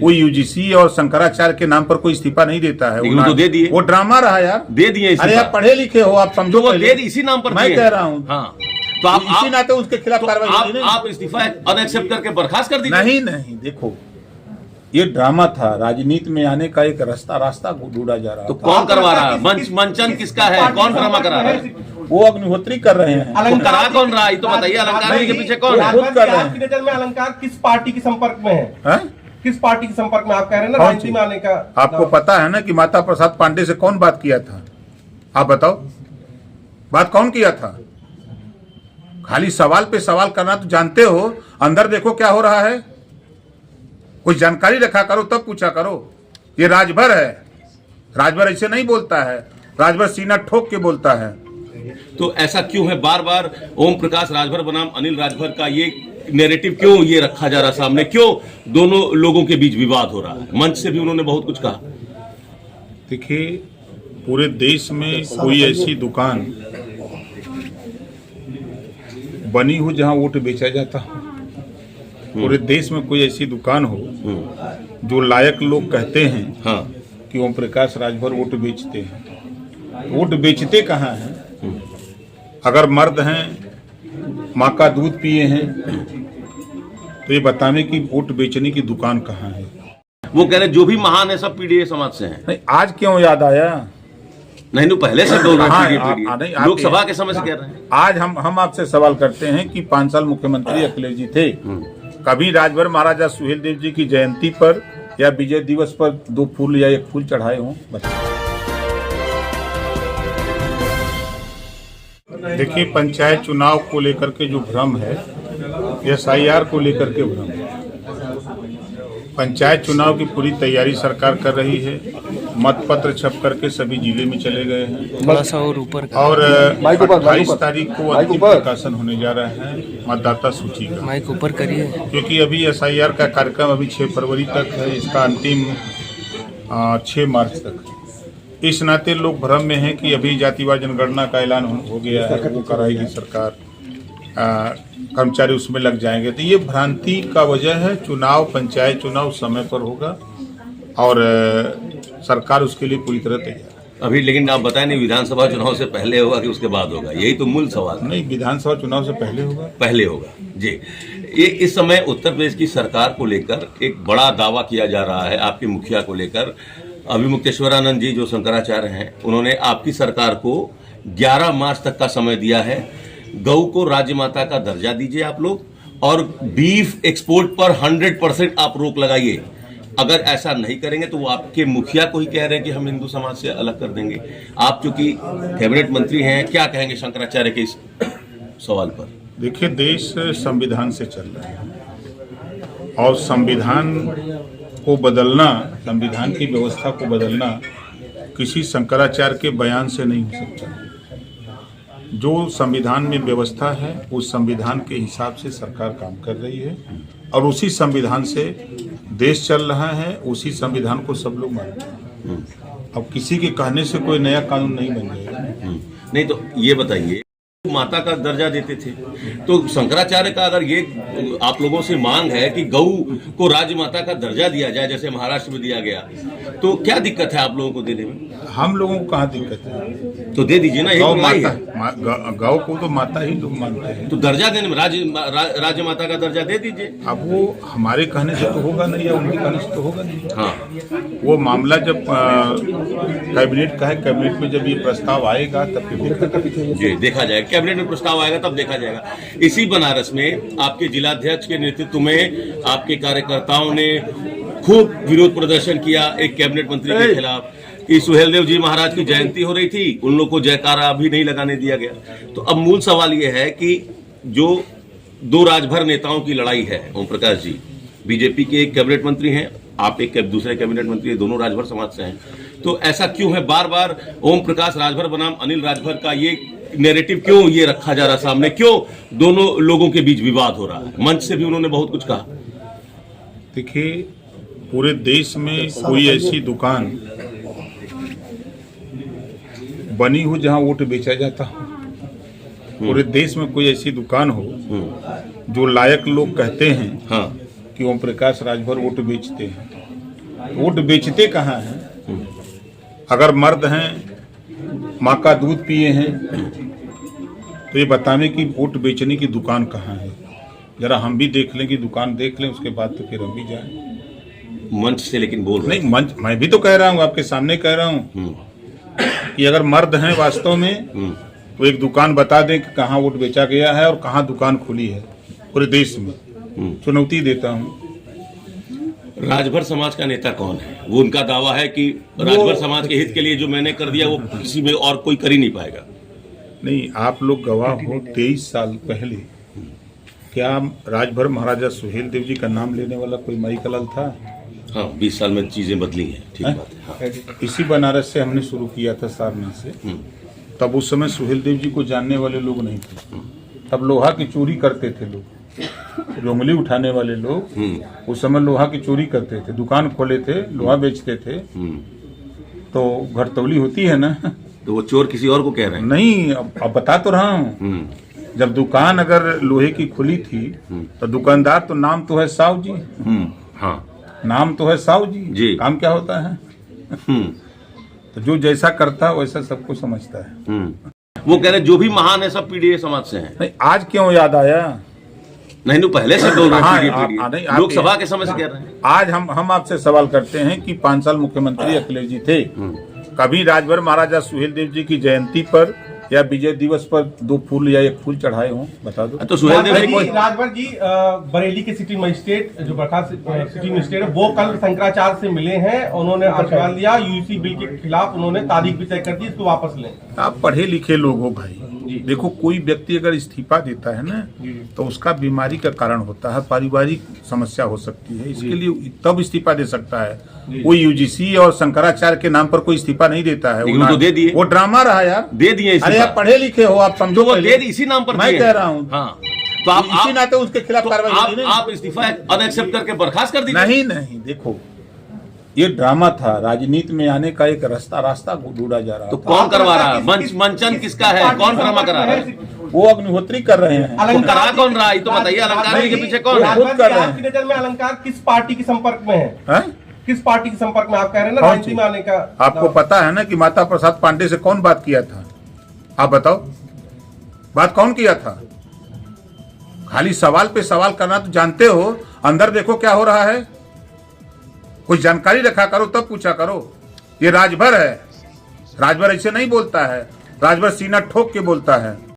वो यूजीसी और शंकराचार्य के नाम पर कोई इस्तीफा नहीं देता है। वो तो दे दिए, वो ड्रामा रहा यार, दे दिए। अरे आप पढ़े लिखे हो, आप समझो। वो दे दी इसी नाम पर, मैं कह रहा हूँ। हाँ, तो आप इसी नाते उसके खिलाफ कार्रवाई। आप इस्तीफा अनएक्सेप्ट करके बर्खास्त कर दीजिए। नहीं, देखो ये ड्रामा था, राजनीति में आने का एक रास्ता ढूंढा जा रहा। तो कौन करवा रहा है? मंचन किसका है? कौन ड्रामा करा रहा है? वो अग्निहोत्री कर रहे हैं। करा कौन रहा है तो बताइए, अलंकार के पीछे कौन है? खुद कर रहे हैं। आपकी नजर में अलंकार किस पार्टी के संपर्क में है? किस पार्टी के संपर्क में? आप कह रहे हैं ना राजनीति में आने का। आपको पता है ना कि माता प्रसाद पांडे से कौन बात किया था? आप बताओ, बात कौन किया था? खाली सवाल पे सवाल करना तो जानते हो, अंदर देखो क्या हो रहा है। कुछ जानकारी रखा करो, तब पूछा करो। ये राजभर है, राजभर ऐसे नहीं बोलता है, राजभर सीना ठोक के बोलता है। तो ऐसा क्यों है बार बार ओम प्रकाश राजभर बनाम अनिल राजभर का ये नैरेटिव क्यों ये रखा जा रहा सामने? क्यों दोनों लोगों के बीच विवाद हो रहा है? मंच से भी उन्होंने बहुत कुछ कहा। देखिए, पूरे देश में कोई ऐसी दुकान बनी हो जहां वोट बेचा जाता हो। पूरे देश में कोई ऐसी दुकान हो जो लायक लोग कहते हैं कि ओम प्रकाश राजभर वोट बेचते हैं। वोट बेचते कहाँ हैं? अगर मर्द हैं, माँ का दूध पिए हैं, तो ये बताने की वोट बेचने की दुकान कहाँ है? वो कह रहे जो भी महान है सब पीडीए समाज से हैं। नहीं, आज क्यों याद आया? नहीं, पहले से बोल रहे हैं, लोकसभा के समय से कह रहे हैं। आज हम आपसे सवाल करते हैं कि 5 साल मुख्यमंत्री अखिलेश जी थे, कभी राजभर महाराजा सुहेलदेव जी की जयंती पर या विजय दिवस पर 2 फूल या 1 फूल चढ़ाए हों? देखिए, पंचायत चुनाव को लेकर के जो भ्रम है, एसआईआर को लेकर के भ्रम है। पंचायत चुनाव की पूरी तैयारी सरकार कर रही है। मतपत्र छप करके सभी जिले में चले गए हैं और 28 तारीख को अंतिम प्रकाशन होने जा रहा है मतदाता सूची का। माइक ऊपर करिए। क्योंकि अभी एसआईआर का कार्यक्रम अभी 6 फरवरी तक है, इसका अंतिम 6 मार्च तक है। इस नाते लोग भ्रम में हैं कि अभी जातिवार जनगणना का ऐलान हो गया है, वो कराएगी सरकार, कर्मचारी उसमें लग जाएंगे। तो ये भ्रांति का वजह है। चुनाव, पंचायत चुनाव समय पर होगा और सरकार उसके लिए पूरी तरह तैयार। अभी लेकिन आप बताएं नहीं, विधानसभा चुनाव से पहले होगा कि उसके बाद होगा? यही तो मूल सवाल। नहीं, विधानसभा चुनाव से पहले होगा। पहले होगा जी। ये इस समय उत्तर प्रदेश की सरकार को लेकर एक बड़ा दावा किया जा रहा है, आपके मुखिया को लेकर। अभिमुक्तेश्वरानंद जी जो शंकराचार्य हैं, उन्होंने आपकी सरकार को 11 मार्च तक का समय दिया है। गऊ को राज्य माता का दर्जा दीजिए आप लोग, और बीफ एक्सपोर्ट पर 100% आप रोक लगाइए। अगर ऐसा नहीं करेंगे तो वो आपके मुखिया को ही कह रहे हैं कि हम हिंदू समाज से अलग कर देंगे। आप चूंकि कैबिनेट मंत्री हैं, क्या कहेंगे शंकराचार्य के इस सवाल पर? देखिए, देश संविधान से चल रहा है और संविधान को बदलना, संविधान की व्यवस्था को बदलना किसी शंकराचार्य के बयान से नहीं हो सकता। जो संविधान में व्यवस्था है, उस संविधान के हिसाब से सरकार काम कर रही है और उसी संविधान से देश चल रहा है, उसी संविधान को सब लोग मानते हैं। अब किसी के कहने से कोई नया कानून नहीं बन जाएगा। नहीं, तो ये बताइए, माता का दर्जा देते थे, तो शंकराचार्य का अगर ये आप लोगों से मांग है कि गऊ को राज्य माता का दर्जा दिया जाए जैसे महाराष्ट्र में दिया गया, तो क्या दिक्कत है आप लोगों को देने में? हम लोगों को कहाँ दिक्कत है? तो दे दीजिए ना। गौ को तो माता ही लोग मानते हैं, तो दर्जा देने में राज्य माता का दर्जा दे दीजिए। अब वो हमारे कहने से तो होगा नहीं या उनके कहने से तो होगा नहीं। हाँ, वो मामला जब कैबिनेट का है, कैबिनेट में जब ये प्रस्ताव आएगा तब जी देखा जाएगा। कैबिनेट में प्रस्ताव आएगा तब देखा जाएगा। इसी बनारस में आपके जिलाध्यक्ष के नेतृत्व में आपके कार्यकर्ताओं ने खूब विरोध प्रदर्शन किया एक कैबिनेट मंत्री के खिलाफ कि सुहेलदेव जी महाराज की जयंती हो रही थी, उन लोगों को जयकारा अभी नहीं लगाने दिया गया। तो अब मूल सवाल ये है कि जो 2 राजभर नेताओं की लड़ाई है, ओम प्रकाश जी बीजेपी के एक कैबिनेट मंत्री हैं, आप एक दूसरे कैबिनेट मंत्री, दोनों राजभर समाज से हैं, तो ऐसा क्यों है बार बार ओम प्रकाश राजभर बनाम अनिल राजभर का ये नैरेटिव क्यों ये रखा जा रहा सामने? क्यों दोनों लोगों के बीच विवाद हो रहा है? मंच से भी उन्होंने बहुत कुछ कहा। देखिए, पूरे देश में कोई ऐसी दुकान बनी हो जहां वोट बेचा जाता हो। पूरे देश में कोई ऐसी दुकान हो जो लायक लोग कहते हैं कि ओम प्रकाश राजभर वोट बेचते हैं। वोट बेचते कहाँ हैं? अगर मर्द हैं, माँ का दूध पिए हैं, तो ये बताने की वोट बेचने की दुकान कहाँ है? जरा हम भी देख लें कि दुकान देख लें, उसके बाद तो फिर हम भी जाएं। मंच से लेकिन बोल रहे नहीं, मंच मैं भी तो कह रहा हूँ, आपके सामने कह रहा हूँ कि अगर मर्द हैं वास्तव में तो एक दुकान बता दें कि कहाँ वोट बेचा गया है और कहाँ दुकान खुली है पूरे देश में। चुनौती देता हूँ। राजभर समाज का नेता कौन है? वो उनका दावा है कि राजभर समाज के हित के लिए जो मैंने कर दिया वो किसी में और कोई कर ही नहीं पाएगा। नहीं, आप लोग गवाह हो, 23 साल पहले क्या राजभर महाराजा सुहेल देव जी का नाम लेने वाला कोई माई कलाल था? हाँ, 20 साल में चीजें बदली हैं। ठीक बात है। हाँ। इसी बनारस से हमने शुरू किया था, सारनाथ से। तब उस समय सुहेल देव जी को जानने वाले लोग नहीं थे। तब लोहा की चोरी करते थे लोग, जो उंगली उठाने वाले लोग उस समय लोहा की चोरी करते थे, दुकान खोले थे, लोहा बेचते थे। तो घटतौली होती है ना। तो वो चोर किसी और को कह रहे हैं? नहीं, अब बता तो रहा हूँ। जब दुकान अगर लोहे की खुली थी तो दुकानदार तो नाम तो है साहू जी। हाँ, नाम तो है साहू जी। काम क्या होता है? तो जो जैसा करता है वैसा सबको समझता है। वो कह रहे जो भी महान है सब पीडीए समाज से हैं। नहीं, आज क्यों याद आया? नहीं, तो पहले से बोल रहे हाँ, हैं। लोकसभा के समय से कह रहे हैं। आज हम आपसे सवाल करते हैं कि 5 साल मुख्यमंत्री अखिलेश जी थे, कभी राजभर महाराजा सुहेल देव जी की जयंती पर या विजय दिवस पर 2 फूल या 1 फूल चढ़ाए हों? बता दो। तो सुहेल देव जी राजभर जी बरेली के सिटी मजिस्ट्रेट जो बर्खास्त सिटी मजिस्ट्रेट है वो कल शंकराचार्य से मिले हैं। उन्होंने आशीर्वाद लिया, यूसी बिल के खिलाफ उन्होंने तारीख भी तय कर दी, इसको वापस लें। आप पढ़े लिखे लोग हो भाई। देखो, कोई व्यक्ति अगर इस्तीफा देता है ना तो उसका बीमारी का कारण होता है, पारिवारिक समस्या हो सकती है, इसके लिए तब इस्तीफा दे सकता है। कोई यूजीसी और शंकराचार्य के नाम पर कोई इस्तीफा नहीं देता है। वो तो दे दिए। वो ड्रामा रहा यार, दे दिए। अरे आप पढ़े लिखे हो, आप समझो। वो दे दी, इसी नाम पर मैं कह रहा हूँ। हाँ, तो आप इसी नाते उसके खिलाफ कार्रवाई। आप इस्तीफा अनएक्सेप्ट करके बर्खास्त कर दीजिए। नहीं, देखो ये ड्रामा था। राजनीति में आने का एक रास्ता ढूंढा जा रहा तो था। कौन करवा रहा है? मंचन किसका है? कौन ड्रामा करा रहा है? वो अग्निहोत्री कर रहे हैं। तो करा कौन रहा है? तो बताइए, अलंकार के पीछे कौन है? आपकी नजर में अलंकार किस पार्टी के संपर्क में है? किस पार्टी के संपर्क में? आप कह रहे हैं ना राजनीति में आने का। आपको पता है ना कि माता प्रसाद पांडे से कौन बात किया था? आप बताओ, बात कौन किया था? खाली सवाल पे सवाल करना तो जानते हो, अंदर देखो क्या हो रहा है। कुछ जानकारी रखा करो, तब पूछा करो। ये राजभर है, राजभर ऐसे नहीं बोलता है। राजभर सीना ठोक के बोलता है।